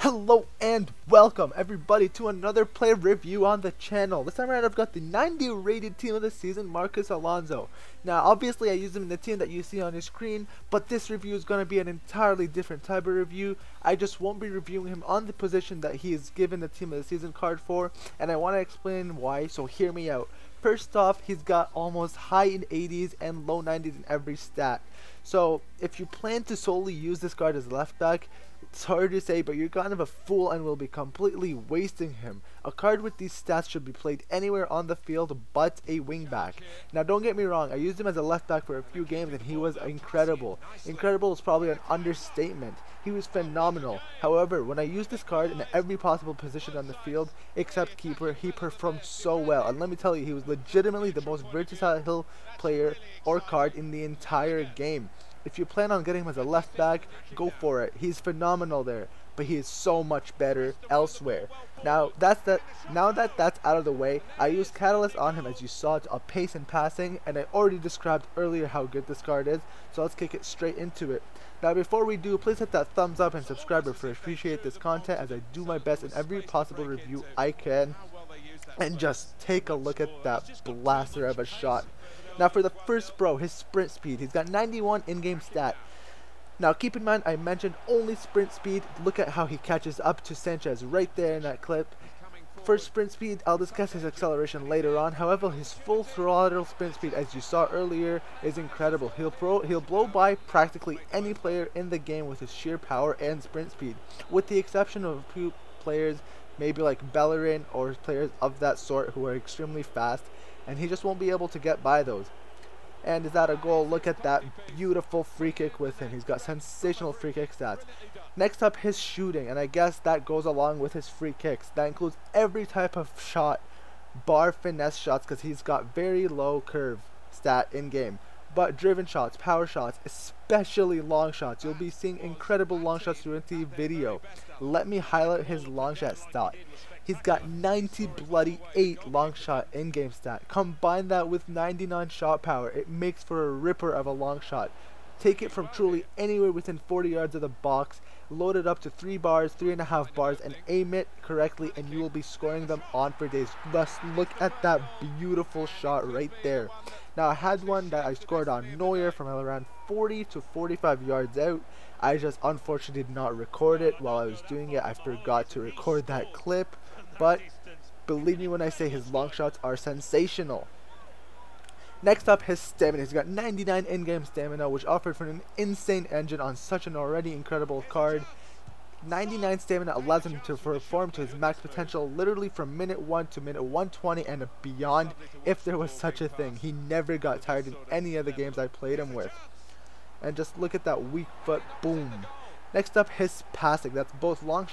Hello and welcome everybody to another player review on the channel. This time around I've got the 90 rated team of the season, Marcus Alonso. Now obviously I used him in the team that you see on your screen, but this review is going to be an entirely different type of review. I just won't be reviewing him on the position that he is given the team of the season card for, and I want to explain why, so hear me out. First off, he's got almost high in 80s and low 90s in every stat. So if you plan to solely use this card as left back, it's hard to say, but you're kind of a fool and will be completely wasting him. A card with these stats should be played anywhere on the field but a wingback. Now don't get me wrong, I used him as a left back for a few games and he was incredible. Incredible is probably an understatement. He was phenomenal. However, when I used this card in every possible position on the field except keeper, he performed so well. And let me tell you, he was legitimately the most versatile player or card in the entire game. If you plan on getting him as a left back, go for it. He's phenomenal there, but he is so much better elsewhere. Now that that's out of the way, I used Catalyst on him, as you saw, to up pace and passing, and I already described earlier how good this card is, so let's kick it straight into it. Now before we do, please hit that thumbs up and subscribe if you appreciate this content, as I do my best in every possible review I can. And just take a look at that blaster of a shot. Now for the first bro, his sprint speed. He's got 91 in-game stat. Now keep in mind I mentioned only sprint speed. Look at how he catches up to Sanchez right there in that clip. For sprint speed, I'll discuss his acceleration later on. However, his full throttle sprint speed, as you saw earlier, is incredible. He'll blow by practically any player in the game with his sheer power and sprint speed, with the exception of a few players, maybe like Bellerin or players of that sort who are extremely fast, and he just won't be able to get by those. And is that a goal? Look at that beautiful free kick with him. He's got sensational free kick stats. Next up, his shooting, and I guess that goes along with his free kicks. That includes every type of shot bar finesse shots, because he's got very low curve stat in game. But driven shots, power shots, especially long shots. You'll be seeing incredible long shots throughout the video. Let me highlight his long shot stat. He's got 98 long shot in-game stat. Combine that with 99 shot power, it makes for a ripper of a long shot. Take it from truly anywhere within 40 yards of the box, load it up to 3 bars, 3.5 bars, and aim it correctly, and you will be scoring them on for days. Thus, look at that beautiful shot right there. Now I had one that I scored on Neuer from around 40 to 45 yards out. I just unfortunately did not record it. While I was doing it, I forgot to record that clip. But believe me when I say his long shots are sensational. Next up, his stamina. He's got 99 in-game stamina, which offered for an insane engine on such an already incredible card. 99 stamina allows him to perform to his max potential literally from minute 1 to minute 120 and beyond, if there was such a thing. He never got tired in any of the games I played him with. And just look at that weak foot, boom. Next up, his passing. That's both long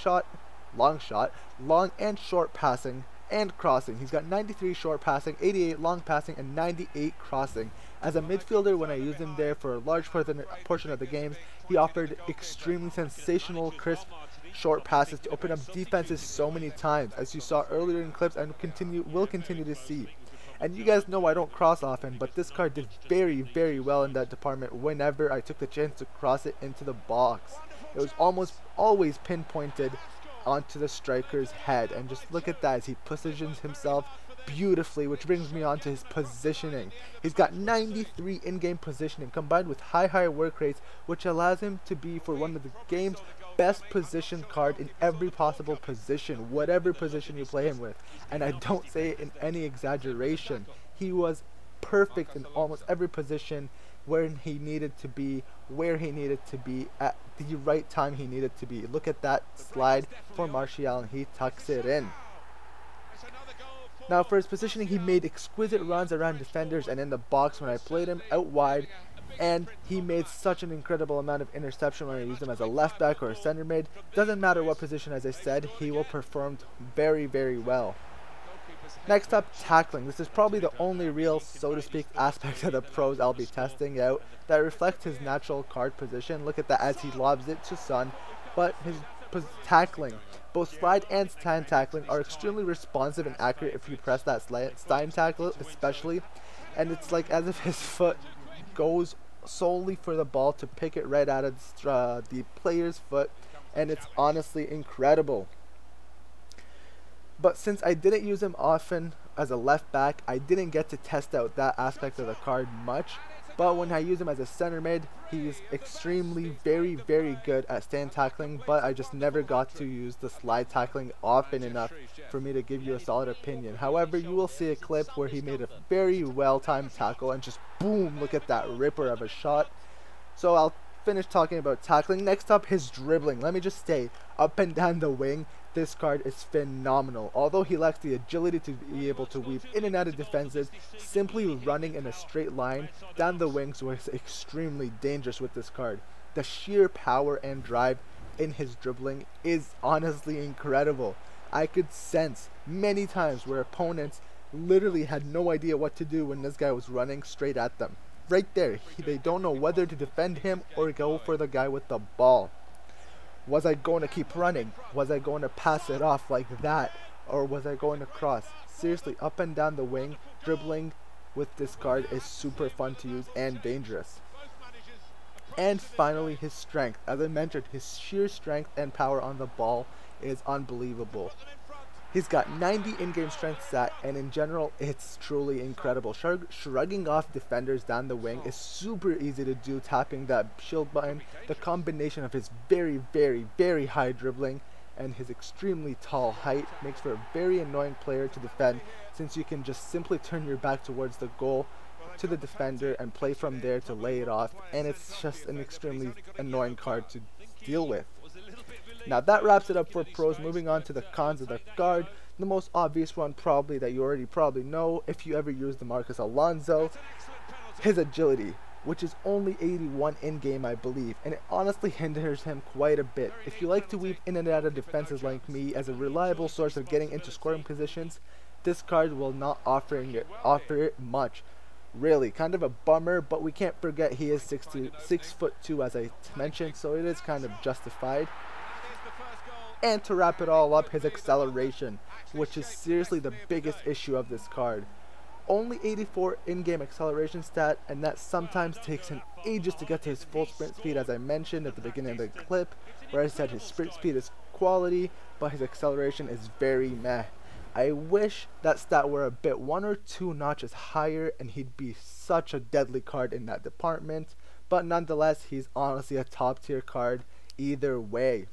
and short passing and crossing. He's got 93 short passing, 88 long passing, and 98 crossing. As a midfielder, when I used him there for a large portion of the games, he offered extremely sensational, crisp, short passes to open up defenses so many times, as you saw earlier in clips and will continue to see. And you guys know I don't cross often, but this card did very, very well in that department whenever I took the chance to cross it into the box. It was almost always pinpointed onto the striker's head, and just look at that as he positions himself beautifully, which brings me on to his positioning. He's got 93 in-game positioning combined with high work rates, which allows him to be for one of the game's best positioned card in every possible position, whatever position you play him with. And I don't say it in any exaggeration. He was perfect in almost every position where he needed to be, at the right time he needed to be. Look at that slide for Martial, and he tucks it in. Now for his positioning, he made exquisite runs around defenders and in the box when I played him out wide, and he made such an incredible amount of interception when I used him as a left back or a center mid. Doesn't matter what position, as I said, he will perform very, very well. Next up, tackling. This is probably the only real, so to speak, aspect of the pros I'll be testing out that reflects his natural card position. Look at that as he lobs it to Son. But his tackling, both slide and stand tackling, are extremely responsive and accurate if you press that stand tackle especially. And it's like as if his foot goes solely for the ball to pick it right out of the player's foot and it's honestly incredible. But since I didn't use him often as a left back, I didn't get to test out that aspect of the card much. But when I use him as a center mid, he's extremely very good at stand tackling, but I just never got to use the slide tackling often enough for me to give you a solid opinion. However, you will see a clip where he made a very well timed tackle and just boom, look at that ripper of a shot. So I'll finish talking about tackling. Next up, his dribbling. Let me just say, up and down the wing, this card is phenomenal. Although he lacks the agility to be able to weave in and out of defenses, simply running in a straight line down the wings was extremely dangerous with this card. The sheer power and drive in his dribbling is honestly incredible. I could sense many times where opponents literally had no idea what to do when this guy was running straight at them. Right there, they don't know whether to defend him or go for the guy with the ball. Was I going to keep running? Was I going to pass it off like that? Or was I going to cross? Seriously, up and down the wing, dribbling with this card is super fun to use and dangerous. And finally, his strength. As I mentioned, his sheer strength and power on the ball is unbelievable. He's got 90 in-game strength stat, and in general, it's truly incredible. Shrugging off defenders down the wing is super easy to do, tapping that shield button. The combination of his very high dribbling and his extremely tall height makes for a very annoying player to defend, since you can just simply turn your back towards the goal to the defender and play from there to lay it off, and it's just an extremely annoying card to deal with. Now that wraps it up for pros. Moving on to the cons of the card. The most obvious one probably that you already probably know if you ever use the Marcos Alonso, his agility, which is only 81 in-game I believe, and it honestly hinders him quite a bit. If you like to weave in and out of defenses like me as a reliable source of getting into scoring positions, this card will not offer it much. Really, kind of a bummer, but we can't forget he is 6'2" as I mentioned, so it is kind of justified. And to wrap it all up, his acceleration, which is seriously the biggest issue of this card. Only 84 in-game acceleration stat, and that sometimes takes him ages to get to his full sprint speed, as I mentioned at the beginning of the clip, where I said his sprint speed is quality, but his acceleration is very meh. I wish that stat were a bit 1 or 2 notches higher, and he'd be such a deadly card in that department, but nonetheless, he's honestly a top tier card either way.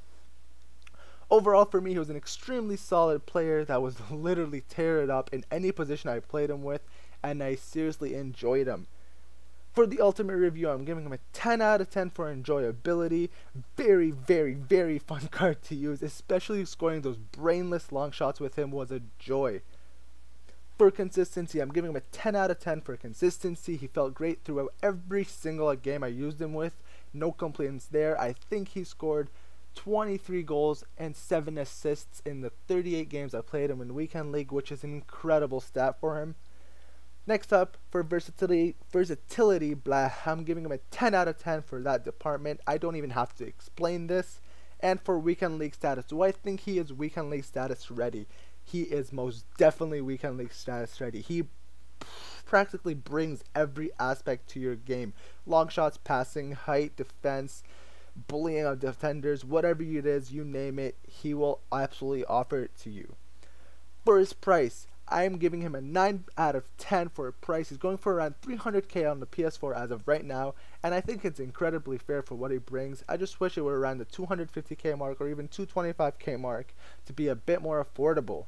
Overall, for me, he was an extremely solid player that was literally tear it up in any position I played him with, and I seriously enjoyed him. For the ultimate review, I'm giving him a 10 out of 10 for enjoyability. Very fun card to use, especially scoring those brainless long shots with him was a joy. For consistency, I'm giving him a 10 out of 10 for consistency. He felt great throughout every single game I used him with. No complaints there. I think he scored 23 goals and 7 assists in the 38 games I played him in Weekend League, which is an incredible stat for him. Next up, for versatility, I'm giving him a 10 out of 10 for that department. I don't even have to explain this. And for Weekend League status, do I think he is Weekend League status ready? He is most definitely Weekend League status ready. He practically brings every aspect to your game. Long shots, passing, height, defense, bullying of defenders, whatever it is, you name it, he will absolutely offer it to you. For his price, I am giving him a 9 out of 10 for a price. He's going for around 300k on the PS4 as of right now, and I think it's incredibly fair for what he brings. I just wish it were around the 250k mark or even 225k mark to be a bit more affordable.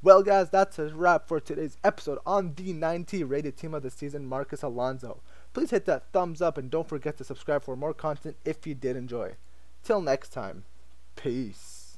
Well guys, that's a wrap for today's episode on the 90 rated team of the season, Marcos Alonso. Please hit that thumbs up and don't forget to subscribe for more content if you did enjoy. Till next time, peace.